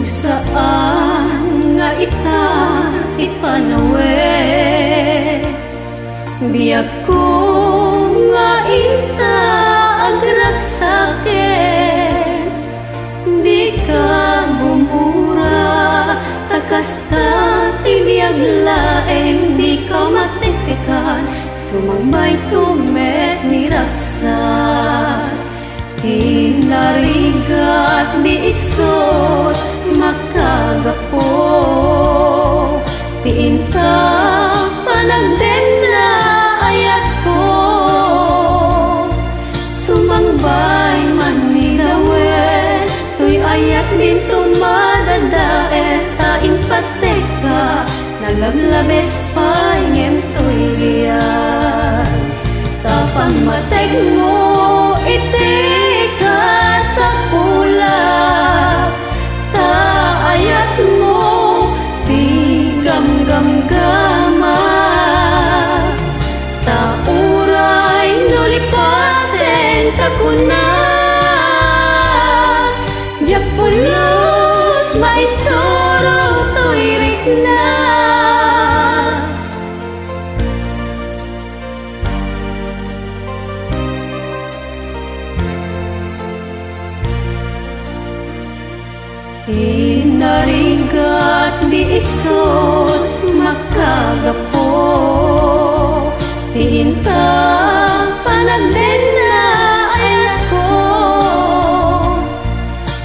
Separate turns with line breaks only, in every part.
saan nga ita ipanawe biyak ko nga ita agragsake di ka gumura takasta tibiyag laeng di ka matiktikan sumagbay tumet ni raksat hinarigat di isot makagapo tiinta panagden na ayat ko sumangbay man ni dawen tuy ayat din tumadadaet tain pateka nalablabes pa ingem tuy giyan tapang matek mo iti sa pula ta ayat mo di gam-gam-gama ta uray nulipaten kakuna japulos maisoro toirik na hinarigat di isot makagapo tihinta panagden na ayat ko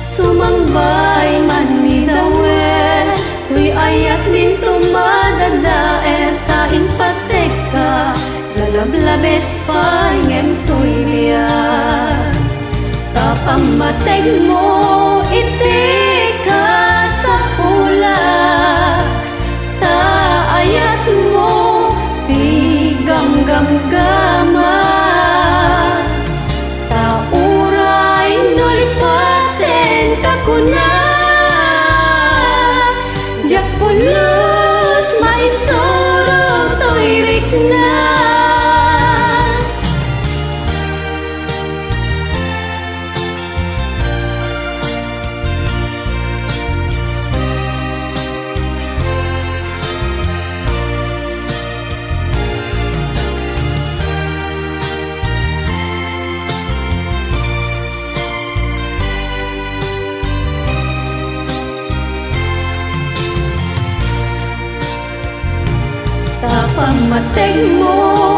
sumangbay man ni dawen tuy ayat din tumadadaet tain pateka lalablabes pa ingem tuy liyan tapang mateg mo iti sa pula ta ayat mo di gam-gam-gama ta uray nulipaten kakuna japulos maisoro toirik na tapang mateg mo